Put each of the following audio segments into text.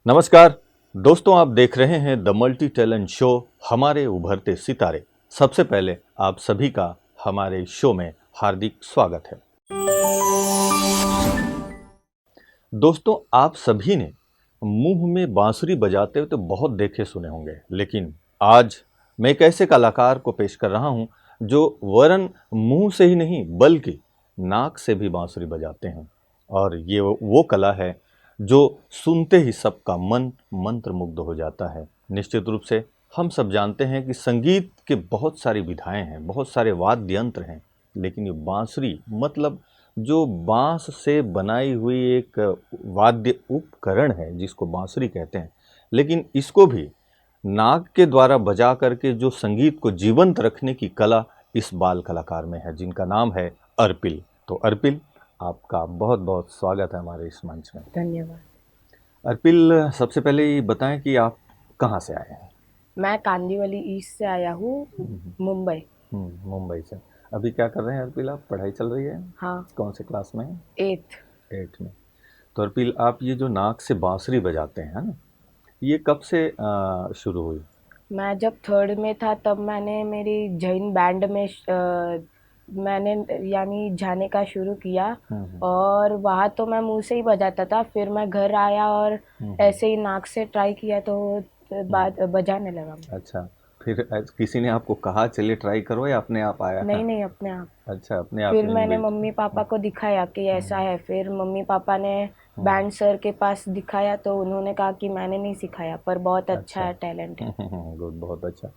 नमस्कार दोस्तों, आप देख रहे हैं द मल्टी टैलेंट शो हमारे उभरते सितारे। सबसे पहले आप सभी का हमारे शो में हार्दिक स्वागत है। दोस्तों, आप सभी ने मुंह में बांसुरी बजाते हुए तो बहुत देखे सुने होंगे, लेकिन आज मैं एक ऐसे कलाकार को पेश कर रहा हूं जो वरन मुंह से ही नहीं बल्कि नाक से भी बांसुरी बजाते हैं। और ये वो कला है जो सुनते ही सबका मन मंत्रमुग्ध हो जाता है। निश्चित रूप से हम सब जानते हैं कि संगीत के बहुत सारी विधाएं हैं, बहुत सारे वाद्य यंत्र हैं, लेकिन ये बांसुरी मतलब जो बांस से बनाई हुई एक वाद्य उपकरण है जिसको बांसुरी कहते हैं, लेकिन इसको भी नाक के द्वारा बजा करके जो संगीत को जीवंत रखने की कला इस बाल कलाकार में है, जिनका नाम है अर्पिल। तो अर्पिल, आपका बहुत बहुत स्वागत है हमारे इस मंच में। धन्यवाद। अर्पिल, सबसे पहले ये बताएं कि आप कहाँ से आए हैं? मैं कांदीवली ईस्ट से आया हूँ, मुंबई। मुंबई से। अभी क्या कर रहे हैं अर्पिल? आप पढ़ाई चल रही है? हाँ, कौन से क्लास में हैं? 8th। 8th में। तो अर्पिल, आप ये जो नाक से बांसुरी बजाते हैं, है ना, ये कब से शुरू हुई? मैं जब 3rd में था तब मैंने मेरी जैन बैंड में मैंने यानी जाने का शुरू किया। और वहाँ तो मैं मुंह से ही बजाता था, फिर मैं घर आया और ऐसे ही नाक से ट्राई किया तो बाद बजाने लगा मैं। अच्छा, फिर किसी ने आपको कहा चलिए ट्राई करो या अपने आप आया? नहीं नहीं, अपने आप। अच्छा, अपने आप फिर मैंने इनबिल्ट। मम्मी पापा को दिखाया कि ऐसा है, फिर मम्मी पापा ने बैंड सर के पास दिखाया तो उन्होंने कहा कि मैंने नहीं सिखाया, पर बहुत अच्छा है, टैलेंट है। गुड, बहुत अच्छा।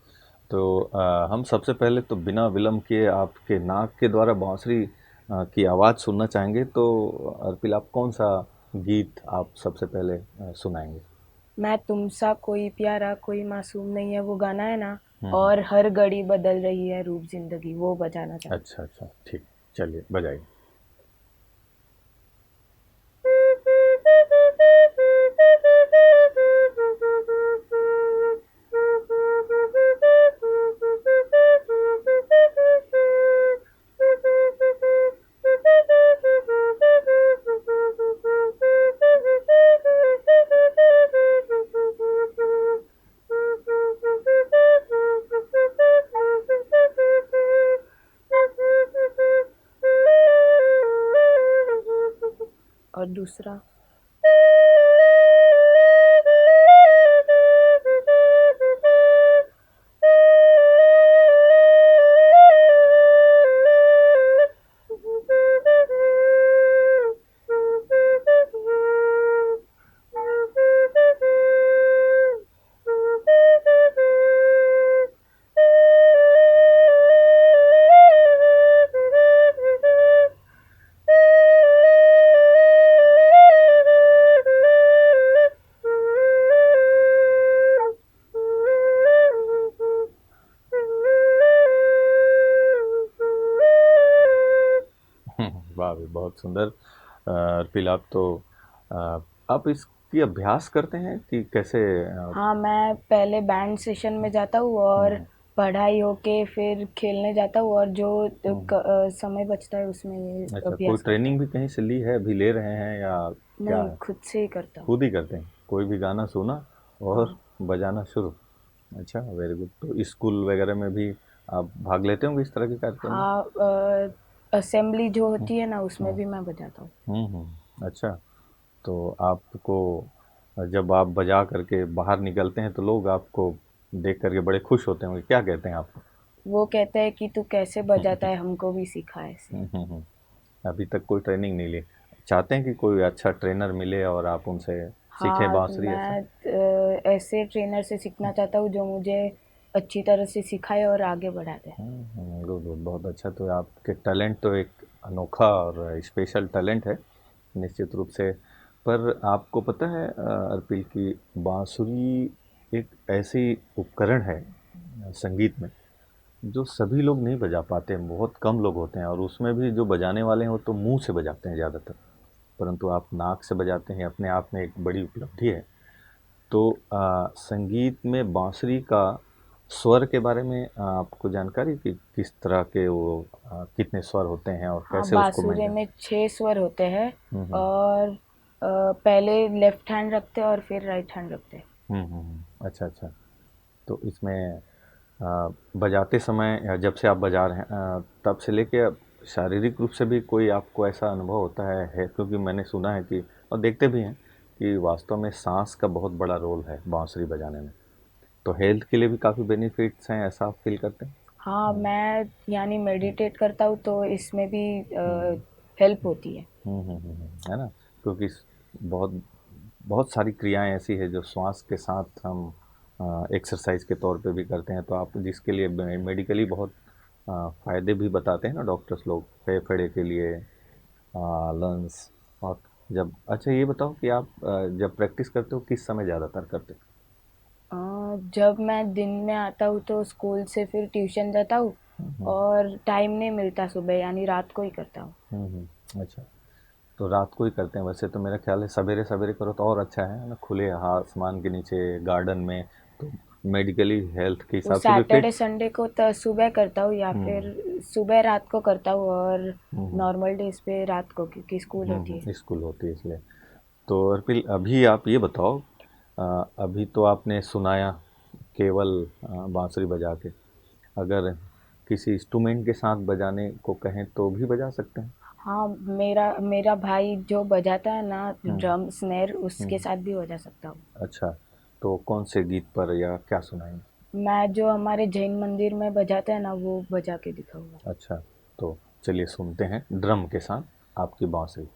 तो हम सबसे पहले तो बिना विलम्ब के आपके नाक के द्वारा बांसुरी की आवाज़ सुनना चाहेंगे। तो अर्पिल, आप कौन सा गीत आप सबसे पहले सुनाएंगे? मैं तुमसा कोई प्यारा कोई मासूम नहीं है, वो गाना है ना, और हर घड़ी बदल रही है रूप जिंदगी, वो बजाना चाहता अच्छा अच्छा, ठीक, चलिए बजाइए। और दूसरा वाह भी, बहुत सुंदर। अर्पिल, आप तो अ, आप इसकी अभ्यास करते हैं कि कैसे? हाँ, मैं पहले बैंड सेशन में जाता हूँ और पढ़ाई होके फिर खेलने जाता हूँ, और जो समय बचता है उसमें ये अच्छा, कोई अभ्यास करता ट्रेनिंग हूँ। भी कहीं से ली है, अभी ले रहे हैं या क्या नहीं, है? खुद से ही करता हूँ। खुद ही करते हैं, कोई भी गाना सुना और हाँ बजाना शुरू। अच्छा, वेरी गुड। तो स्कूल वगैरह में भी आप भाग लेते होंगे इस तरह के कार्यक्रम में? हाँ, असेंबली जो होती है ना, उसमें भी मैं बजाता हूँ। अच्छा। तो आपको जब आप बजा करके बाहर निकलते हैं तो लोग आपको देख करके बड़े खुश होते होंगे, क्या कहते हैं आपको? वो कहते हैं कि तू कैसे बजाता है, हमको भी सिखा ऐसे। अभी तक कोई ट्रेनिंग नहीं ली? चाहते हैं कि कोई अच्छा ट्रेनर मिले और आप उनसे सीखें हाँ, बांसुरी ऐसा? मैं ऐसे ट्रेनर से सीखना चाहता हूँ जो मुझे अच्छी तरह से सिखाए और आगे बढ़ा दे। गुड गुड, बहुत अच्छा। तो आपके टैलेंट तो एक अनोखा और स्पेशल टैलेंट है, निश्चित रूप से। पर आपको पता है अर्पिल, की बांसुरी एक ऐसी उपकरण है संगीत में जो सभी लोग नहीं बजा पाते हैं, बहुत कम लोग होते हैं, और उसमें भी जो बजाने वाले हैं वो तो मुंह से बजाते हैं ज़्यादातर, परंतु आप नाक से बजाते हैं, अपने आप में एक बड़ी उपलब्धि है। तो संगीत में बांसुरी का स्वर के बारे में आपको जानकारी कि किस तरह के वो कितने स्वर होते हैं और हाँ, कैसे उसको बांसुरी मेंटेन? में 6 स्वर होते हैं। हम्म और पहले लेफ्ट हैंड रखते और फिर राइट हैंड रखते। अच्छा अच्छा। तो इसमें बजाते समय या जब से आप बजा रहे हैं तब से लेके अब शारीरिक रूप से भी कोई आपको ऐसा अनुभव होता है? क्योंकि मैंने सुना है कि और देखते भी हैं कि वास्तव में सांस का बहुत बड़ा रोल है बांसुरी बजाने में। तो हेल्थ के लिए भी काफ़ी बेनिफिट्स हैं, ऐसा आप फील करते हैं? हाँ, मैं यानी मेडिटेट करता हूँ तो इसमें भी हेल्प होती है। है ना? क्योंकि बहुत बहुत सारी क्रियाएं ऐसी है जो श्वास के साथ हम एक्सरसाइज के तौर पे भी करते हैं, तो आप जिसके लिए मेडिकली बहुत फ़ायदे भी बताते हैं ना डॉक्टर्स लोग, फेफड़े के लिए, लंग्स। और जब अच्छा ये बताओ कि आप जब प्रैक्टिस करते हो किस समय ज़्यादातर करते अ, जब मैं दिन में आता हूँ तो स्कूल से फिर ट्यूशन जाता हूँ हो? और टाइम नहीं मिलता सुबह, यानी रात को ही करता हूँ। अच्छा। तो रात को ही करते हैं। वैसे तो मेरा ख्याल है सवेरे सवेरे करो तो और अच्छा है ना, खुले आसमान के नीचे गार्डन में, तो मेडिकली हेल्थ के वो हिसाब से भी फिट। सैटरडे संडे को तो सुबह करता हूँ या हम्म फिर सुबह रात को करता हूँ, और हम्म नॉर्मल डेज पे रात को क्योंकि स्कूल होती है। स्कूल होती है इसलिए। तो अर्पिल अभी आप ये बताओ, अभी तो आपने सुनाया केवल बांसुरी बजा के, अगर किसी इंस्ट्रूमेंट के साथ बजाने को कहें तो भी बजा सकते हैं? हाँ, मेरा मेरा भाई जो बजाता है ना हम्म ड्रम स्नेयर, उसके हम्म साथ भी बजा सकता हूँ। अच्छा। तो कौन से गीत पर या क्या सुनाएंगे? मैं जो हमारे जैन मंदिर में बजाता है ना वो बजा के दिखाऊंगा। अच्छा। तो चलिए सुनते हैं ड्रम के साथ आपकी बांसुरी।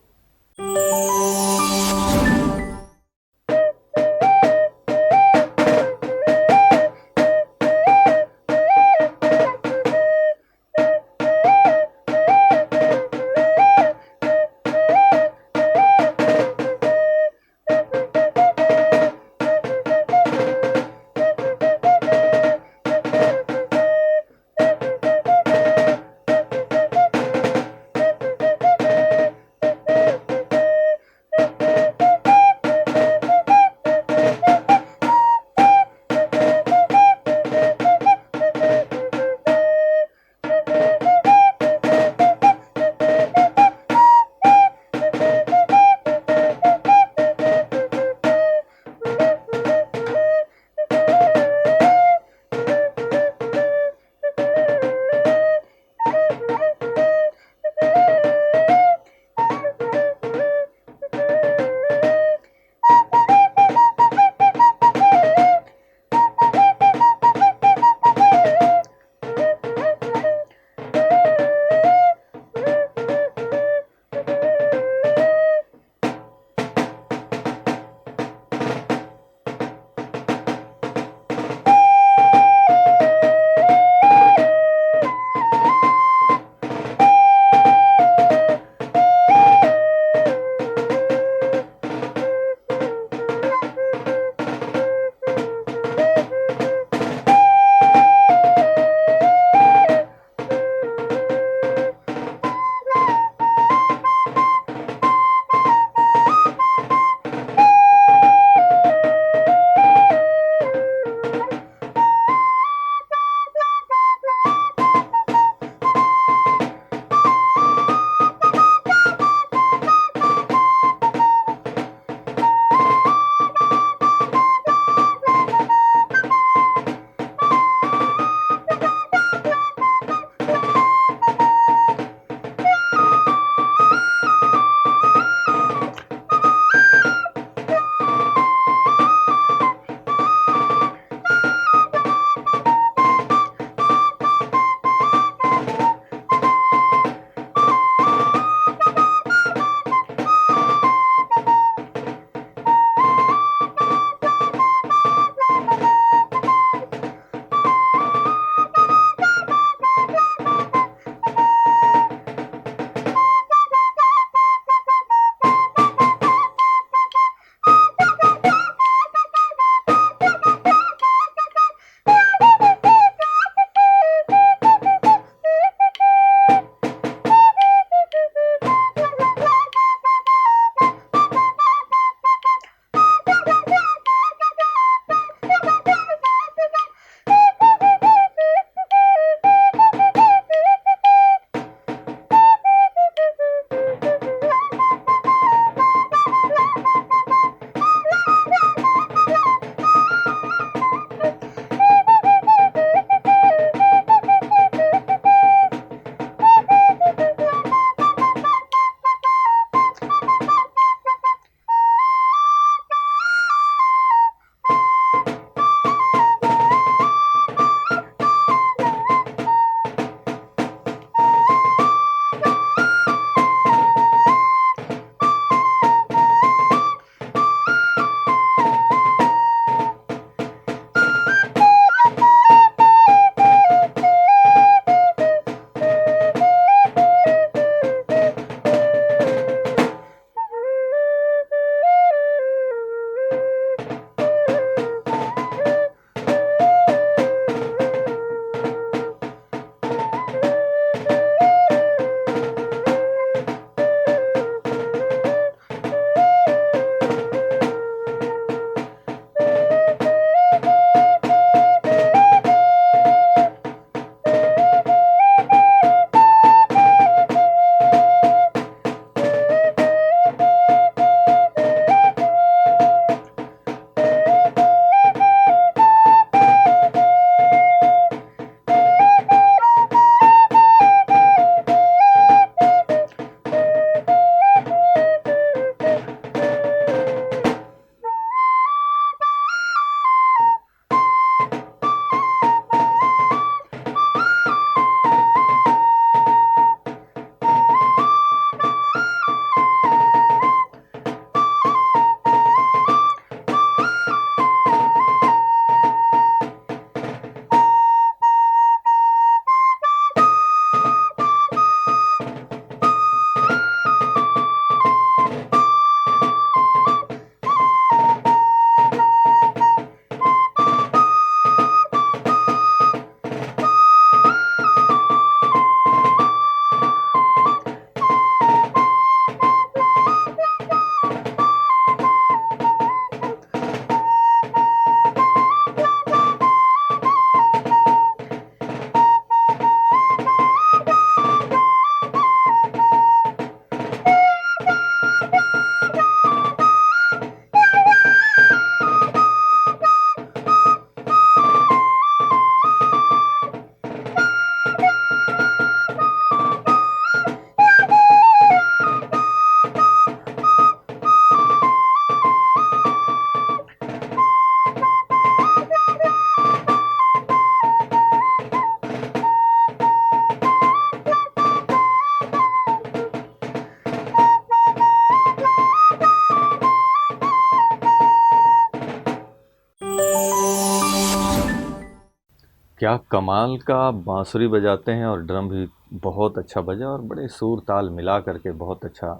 क्या कमाल का आप बांसुरी बजाते हैं और ड्रम भी बहुत अच्छा बजा और बड़े सुर ताल मिला करके बहुत अच्छा।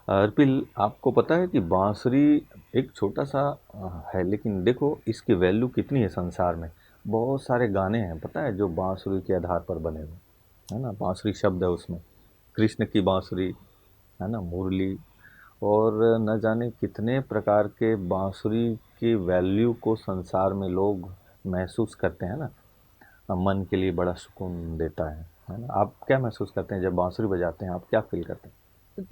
अर्पिल, आपको पता है कि बांसुरी एक छोटा सा है, लेकिन देखो इसकी वैल्यू कितनी है संसार में। बहुत सारे गाने हैं पता है जो बांसुरी के आधार पर बने हुए, है ना। बांसुरी शब्द है उसमें, कृष्ण की बांसुरी, है ना, मुरली, और न जाने कितने प्रकार के बांसुरी की वैल्यू को संसार में लोग महसूस करते हैं ना। मन के लिए बड़ा सुकून देता है ना। आप क्या महसूस करते हैं जब बांसुरी बजाते हैं, आप क्या फील करते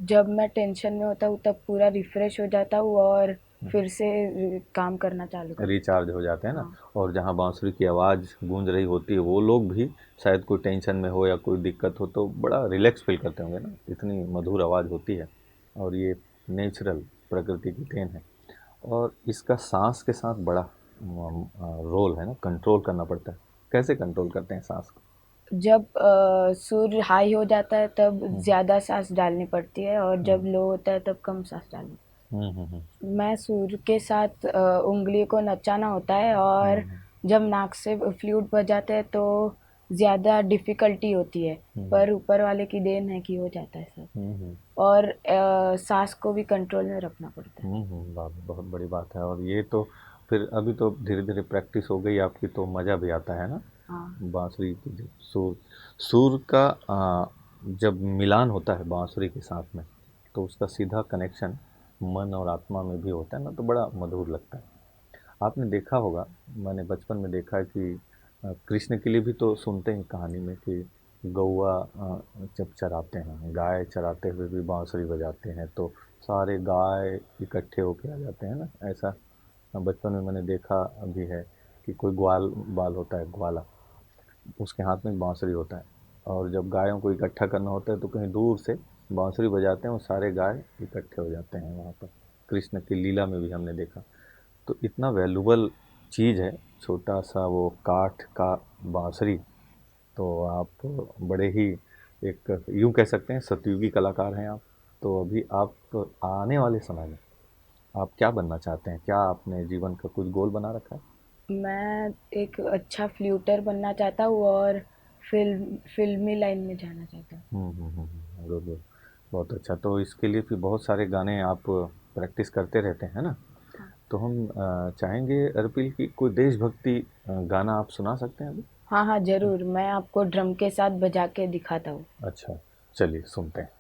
जब मैं टेंशन में होता हूँ तब पूरा रिफ्रेश हो जाता हूँ और हैं? फिर से काम करना चालू कर। रिचार्ज हो जाते हैं ना। हाँ। और जहाँ बांसुरी की आवाज़ गूंज रही होती है वो लोग भी शायद कोई टेंशन में हो या कोई दिक्कत हो तो बड़ा रिलैक्स फील करते होंगे ना, इतनी मधुर आवाज़ होती है। और ये नेचुरल प्रकृति की देन है। और इसका सांस के साथ बड़ा रोल है ना, कंट्रोल करना पड़ता है। कैसे कंट्रोल करते हैं सांस को? जब सुर हाई हो जाता है तब हम्म ज़्यादा सांस डालनी पड़ती है और जब हम्म लो होता है तब कम सांस डालनी। हम्म। मैं सुर के साथ उंगली को नचाना होता है और हम्म जब नाक से फ्लूट बजाते हैं तो ज़्यादा डिफ़िकल्टी होती है, हम्म पर ऊपर वाले की देन है कि हो जाता है सब। हम्म। और सांस को भी कंट्रोल में रखना पड़ता है। बात बहुत बड़ी बात है। और ये तो फिर अभी तो धीरे धीरे प्रैक्टिस हो गई आपकी तो मज़ा भी आता है ना। हाँ। बांसुरी की जब सुर सुर का जब मिलान होता है बांसुरी के साथ में तो उसका सीधा कनेक्शन मन और आत्मा में भी होता है ना, तो बड़ा मधुर लगता है। आपने देखा होगा, मैंने बचपन में देखा है कि कृष्ण के लिए भी तो सुनते हैं कहानी में कि गौआ जब चराते हैं, गाय चराते हुए भी बांसुरी बजाते हैं तो सारे गाय इकट्ठे होके आ जाते हैं ना। ऐसा बचपन में मैंने देखा भी है कि कोई ग्वाल बाल होता है, ग्वाला, उसके हाथ में बांसुरी होता है। और जब गायों को इकट्ठा करना होता है तो कहीं दूर से बांसुरी बजाते हैं और सारे गाय इकट्ठे हो जाते हैं वहाँ पर। कृष्ण की लीला में भी हमने देखा। तो इतना वैल्यूबल चीज़ है, छोटा सा वो काठ का बांसुरी। तो आप बड़े ही एक यूँ कह सकते हैं सतयुगी कलाकार हैं आप। तो अभी आप आने वाले समय में आप क्या बनना चाहते हैं? क्या आपने जीवन का कुछ गोल बना रखा है? मैं एक अच्छा फ्लूटर बनना चाहता हूँ और फिल्मी लाइन में जाना चाहता हूँ। गुड गुड, बहुत अच्छा। तो इसके लिए फिर बहुत सारे गाने आप प्रैक्टिस करते रहते हैं ना। हाँ। तो हम चाहेंगे अर्पिल की कोई देशभक्ति गाना आप सुना सकते हैं अभी? हाँ हाँ, ज़रूर, मैं आपको ड्रम के साथ बजा के दिखाता हूँ। अच्छा, चलिए सुनते हैं।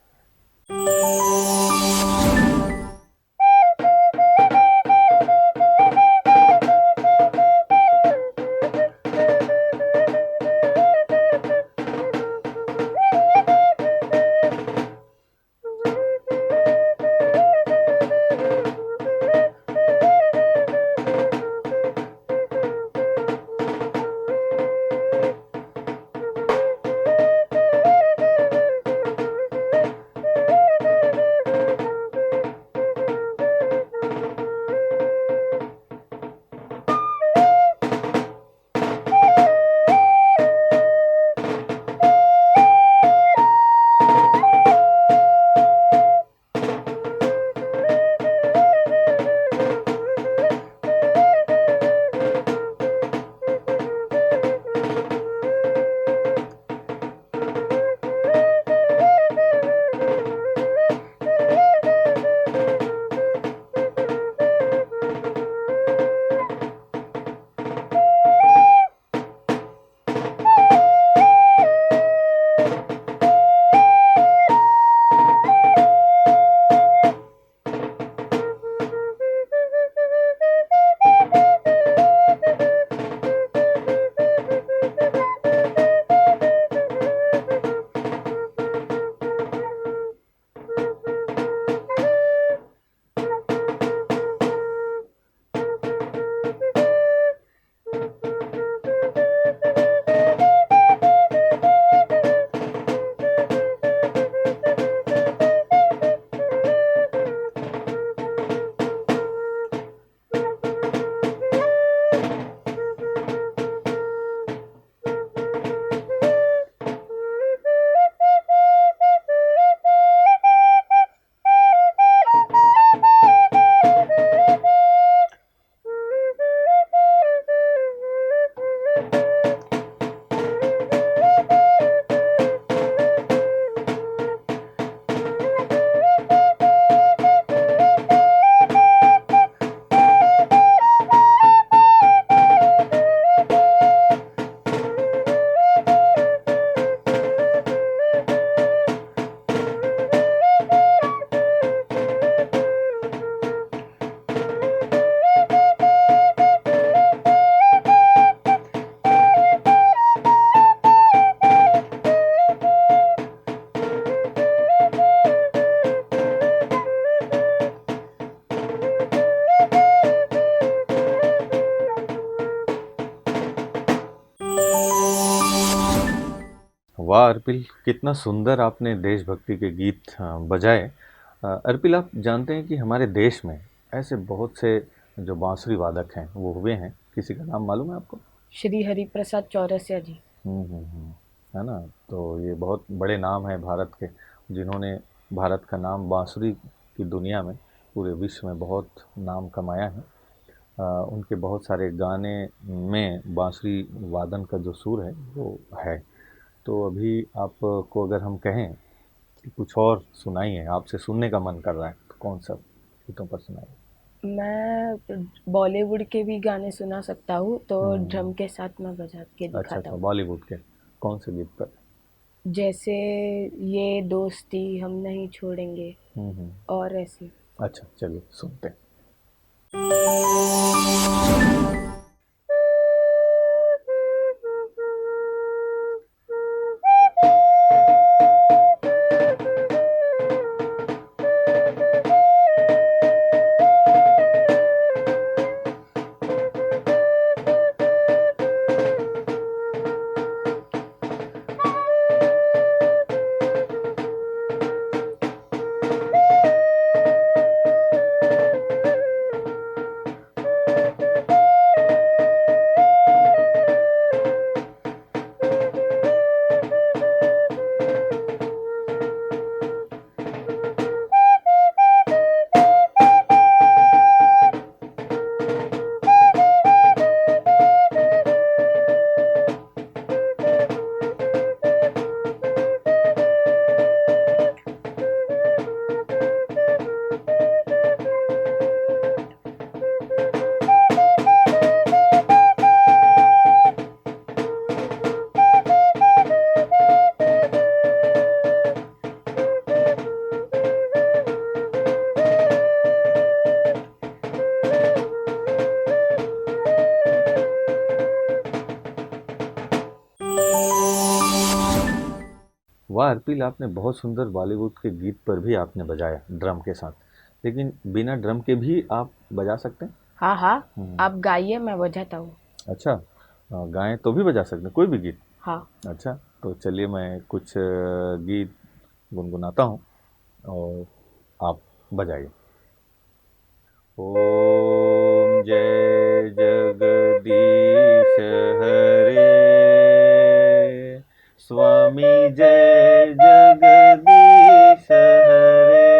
वाह अर्पिल, कितना सुंदर आपने देशभक्ति के गीत बजाए। अर्पिल, आप जानते हैं कि हमारे देश में ऐसे बहुत से जो बांसुरी वादक हैं वो हुए हैं, किसी का नाम मालूम है आपको? श्री हरिप्रसाद चौरसिया जी। हम्म। है ना? तो ये बहुत बड़े नाम हैं भारत के, जिन्होंने भारत का नाम बांसुरी की दुनिया में, पूरे विश्व में बहुत नाम कमाया है। उनके बहुत सारे गाने में बांसुरी वादन का जो सुर है वो है। तो अभी आपको अगर हम कहें कि कुछ और सुनाइए, आपसे सुनने का मन कर रहा है, तो कौन सा गीतों पर सुनाइए? मैं बॉलीवुड के भी गाने सुना सकता हूँ, तो ड्रम हम्म। के साथ मैं बजा के अच्छा दिखाता अच्छा, हूँ। बॉलीवुड के कौन से गीत पर? जैसे ये दोस्ती हम नहीं छोड़ेंगे, हम्म। और ऐसे। अच्छा, चलिए सुनते हैं। वाह अर्पिल, आपने बहुत सुंदर बॉलीवुड के गीत पर भी आपने बजाया ड्रम के साथ, लेकिन बिना ड्रम के भी आप बजा सकते हैं? हाँ हाँ, हम्म। आप गाइए, मैं बजाता हूँ। अच्छा, गाएं तो भी बजा सकते हैं, कोई भी गीत? हाँ। अच्छा, तो चलिए मैं कुछ गीत गुनगुनाता हूँ और आप बजाइए। ओम जय जगदीश हरे, स्वामी जय जगदीश हरे,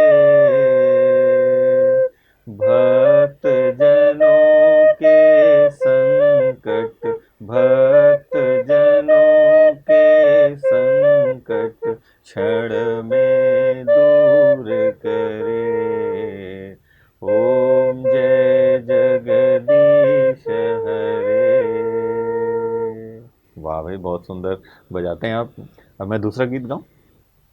भक्त जनों के संकट, भक्त जनों के संकट क्षण में दूर करे। ओम जय जगदीश हरे। वाह भाई, बहुत सुंदर बजाते हैं आप। अब मैं दूसरा गीत गाऊं,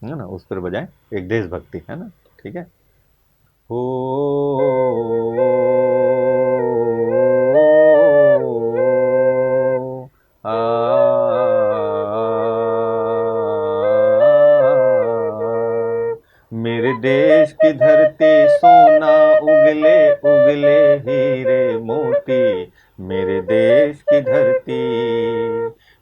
है ना? उस पर बजाएं, एक देशभक्ति, है ना? ठीक है। हो आ मेरे देश की धरती सोना उगले उगले हीरे मोती, मेरे देश की धरती,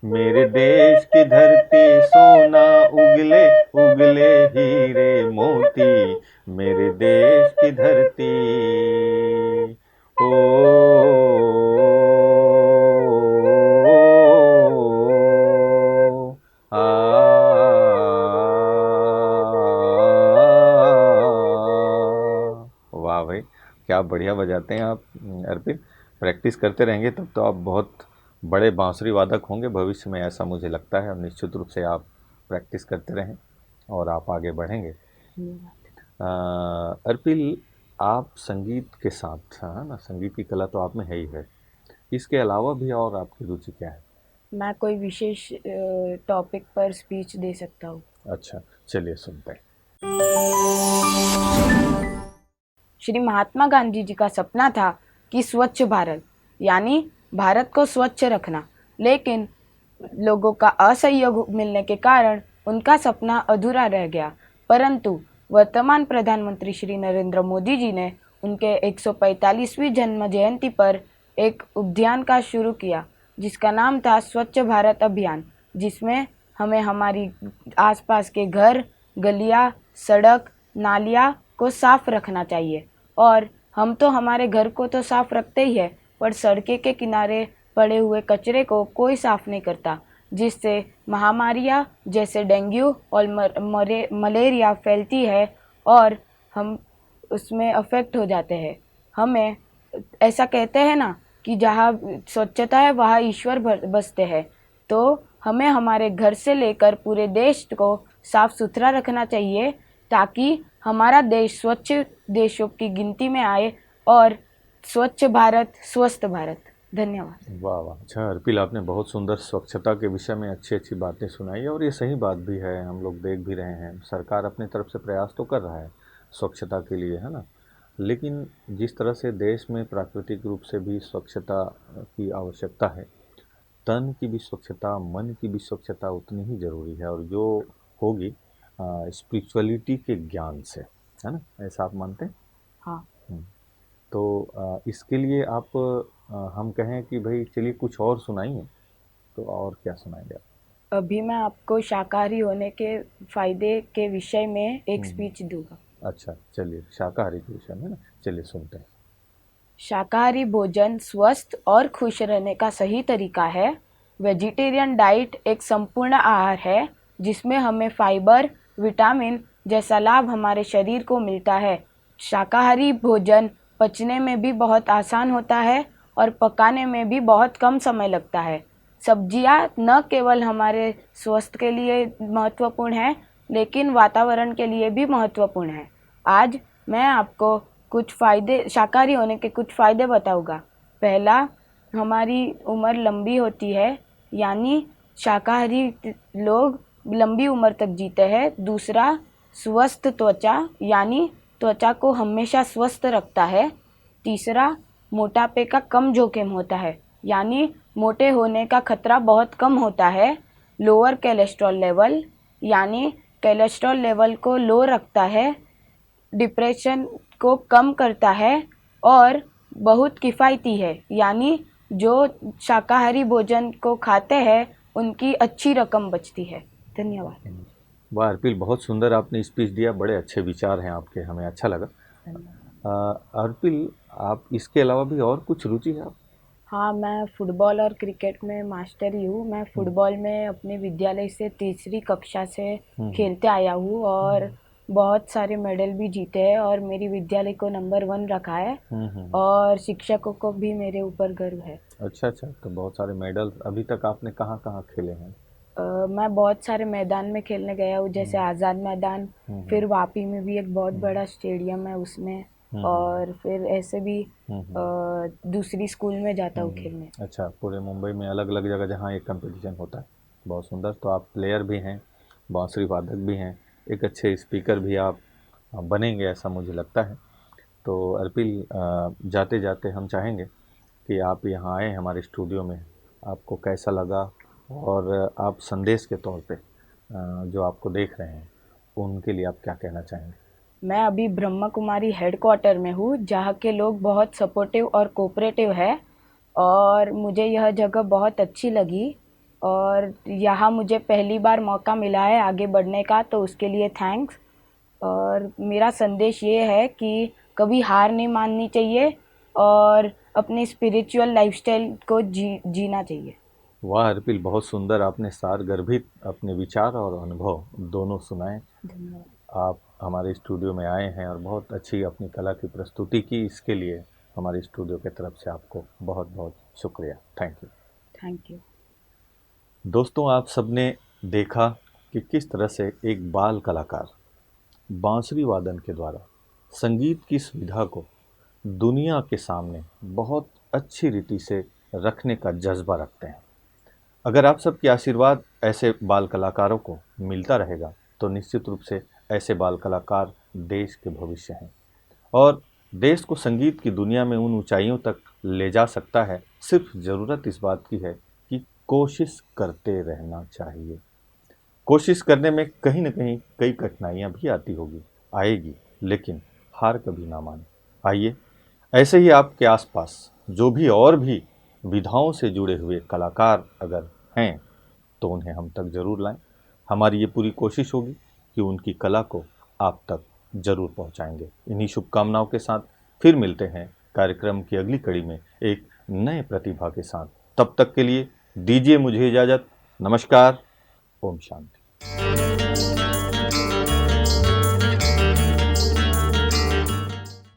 मेरे देश की धरती सोना उगले उगले हीरे मोती, मेरे देश की धरती। ओ वाह भाई, क्या बढ़िया बजाते हैं आप अर्पित। प्रैक्टिस करते रहेंगे तब तो आप बहुत बड़े बांसुरी वादक होंगे भविष्य में, ऐसा मुझे लगता है। और निश्चित रूप से आप प्रैक्टिस करते रहें और आप आगे बढ़ेंगे। अर्पिल, आप संगीत के साथ, है ना, संगीत की कला तो आप में है ही है, इसके अलावा भी और आपकी रुचि क्या है? मैं कोई विशेष टॉपिक पर स्पीच दे सकता हूँ। अच्छा, चलिए सुनते हैं। श्री महात्मा गांधी जी का सपना था कि स्वच्छ भारत, यानी भारत को स्वच्छ रखना, लेकिन लोगों का असहयोग मिलने के कारण उनका सपना अधूरा रह गया। परंतु वर्तमान प्रधानमंत्री श्री नरेंद्र मोदी जी ने उनके 145वीं जन्म जयंती पर एक अभियान का शुरू किया, जिसका नाम था स्वच्छ भारत अभियान, जिसमें हमें हमारी आसपास के घर, गलियाँ, सड़क, नालियाँ को साफ रखना चाहिए। और हम तो हमारे घर को तो साफ रखते ही है, पर सड़के के किनारे पड़े हुए कचरे को कोई साफ नहीं करता, जिससे महामारियाँ जैसे डेंगू और मलेरिया फैलती है और हम उसमें अफेक्ट हो जाते हैं। हमें ऐसा कहते हैं ना कि जहाँ स्वच्छता है वहाँ ईश्वर बसते हैं। तो हमें हमारे घर से लेकर पूरे देश को साफ सुथरा रखना चाहिए, ताकि हमारा देश स्वच्छ देशों की गिनती में आए और स्वच्छ भारत, स्वस्थ भारत। धन्यवाद। वाह वाह, अच्छा अर्पिल, आपने बहुत सुंदर स्वच्छता के विषय में अच्छी अच्छी बातें सुनाई और ये सही बात भी है, हम लोग देख भी रहे हैं, सरकार अपनी तरफ से प्रयास तो कर रहा है स्वच्छता के लिए, है ना। लेकिन जिस तरह से देश में प्राकृतिक रूप से भी स्वच्छता की आवश्यकता है, तन की भी स्वच्छता, मन की भी स्वच्छता उतनी ही ज़रूरी है, और जो होगी स्पिरिचुअलिटी के ज्ञान से, है ना, ऐसा आप मानते हैं? हाँ। तो इसके लिए आप हम कहें कि भाई चलिए कुछ और सुनाइए, तो और क्या सुनाएंगे आप? अभी मैं आपको शाकाहारी होने के फायदे के विषय में एक स्पीच दूंगा। अच्छा, चलिए शाकाहारी के विषय में ना, चलिए सुनते हैं। शाकाहारी भोजन स्वस्थ और खुश रहने का सही तरीका है। वेजिटेरियन डाइट एक संपूर्ण आहार है जिसमें हमें फाइबर, विटामिन जैसा लाभ हमारे शरीर को मिलता है। शाकाहारी भोजन पचने में भी बहुत आसान होता है और पकाने में भी बहुत कम समय लगता है। सब्जियां न केवल हमारे स्वास्थ्य के लिए महत्वपूर्ण है, लेकिन वातावरण के लिए भी महत्वपूर्ण है। आज मैं आपको कुछ फ़ायदे, शाकाहारी होने के कुछ फ़ायदे बताऊंगा। पहला, हमारी उम्र लंबी होती है, यानी शाकाहारी लोग लंबी उम्र तक जीते हैं। दूसरा, स्वस्थ त्वचा, यानी त्वचा को हमेशा स्वस्थ रखता है। तीसरा, मोटापे का कम जोखिम होता है, यानी मोटे होने का खतरा बहुत कम होता है। लोअर कोलेस्ट्रॉल लेवल, यानी कोलेस्ट्रॉल लेवल को लो रखता है। डिप्रेशन को कम करता है और बहुत किफ़ायती है, यानी जो शाकाहारी भोजन को खाते हैं उनकी अच्छी रकम बचती है। धन्यवाद। वाह अर्पिल, बहुत सुंदर आपने स्पीच दिया, बड़े अच्छे विचार हैं आपके, हमें अच्छा लगा। अर्पिल, आप इसके अलावा भी और कुछ रुचि है आप? हाँ, मैं फुटबॉल और क्रिकेट में मास्टर ही हूँ। मैं फुटबॉल में अपने विद्यालय से तीसरी कक्षा से खेलते आया हूँ और बहुत सारे मेडल भी जीते हैं और मेरी विद्यालय को नंबर 1 रखा है और शिक्षकों को भी मेरे ऊपर गर्व है। अच्छा अच्छा, तो बहुत सारे मेडल अभी तक आपने कहाँ कहाँ खेले हैं? मैं बहुत सारे मैदान में खेलने गया हूँ, जैसे आज़ाद मैदान, फिर वापी में भी एक बहुत बड़ा स्टेडियम है उसमें, और फिर ऐसे भी दूसरी स्कूल में जाता हूँ खेलने। अच्छा, पूरे मुंबई में अलग अलग जगह जहाँ एक कंपटीशन होता है, बहुत सुंदर। तो आप प्लेयर भी हैं, बांसुरी वादक भी हैं, एक अच्छे स्पीकर भी आप बनेंगे ऐसा मुझे लगता है। तो अर्पिल, जाते जाते हम चाहेंगे कि आप यहाँ आए हमारे स्टूडियो में, आपको कैसा लगा, और आप संदेश के तौर पे जो आपको देख रहे हैं उनके लिए आप क्या कहना चाहेंगे? मैं अभी ब्रह्मा कुमारी हेडक्वार्टर में हूँ, जहाँ के लोग बहुत सपोर्टिव और कोऑपरेटिव है और मुझे यह जगह बहुत अच्छी लगी और यहाँ मुझे पहली बार मौका मिला है आगे बढ़ने का, तो उसके लिए थैंक्स। और मेरा संदेश ये है कि कभी हार नहीं माननी चाहिए और अपनी स्पिरिचुअल लाइफस्टाइल को जीना चाहिए। वाह अर्पिल, बहुत सुंदर आपने सारगर्भित अपने विचार और अनुभव दोनों सुनाए। धन्यवाद। आप हमारे स्टूडियो में आए हैं और बहुत अच्छी अपनी कला की प्रस्तुति की, इसके लिए हमारे स्टूडियो की तरफ से आपको बहुत बहुत शुक्रिया। Thank you. Thank you. दोस्तों, आप सबने देखा कि किस तरह से एक बाल कलाकार बांसुरी वादन के द्वारा संगीत की सुविधा को दुनिया के सामने बहुत अच्छी रीति से रखने का जज्बा रखते हैं। अगर आप सबके आशीर्वाद ऐसे बाल कलाकारों को मिलता रहेगा तो निश्चित रूप से ऐसे बाल कलाकार देश के भविष्य हैं और देश को संगीत की दुनिया में उन ऊंचाइयों तक ले जा सकता है। सिर्फ ज़रूरत इस बात की है कि कोशिश करते रहना चाहिए। कोशिश करने में कहीं न कहीं कई कठिनाइयाँ भी आती होगी, आएगी, लेकिन हार कभी ना माने। आइए, ऐसे ही आपके आसपास जो भी और भी विधाओं से जुड़े हुए कलाकार अगर हैं तो उन्हें हम तक ज़रूर लाएं। हमारी ये पूरी कोशिश होगी कि उनकी कला को आप तक जरूर पहुंचाएंगे। इन्हीं शुभकामनाओं के साथ फिर मिलते हैं कार्यक्रम की अगली कड़ी में एक नए प्रतिभा के साथ। तब तक के लिए दीजिए मुझे इजाजत। नमस्कार। ओम शांति।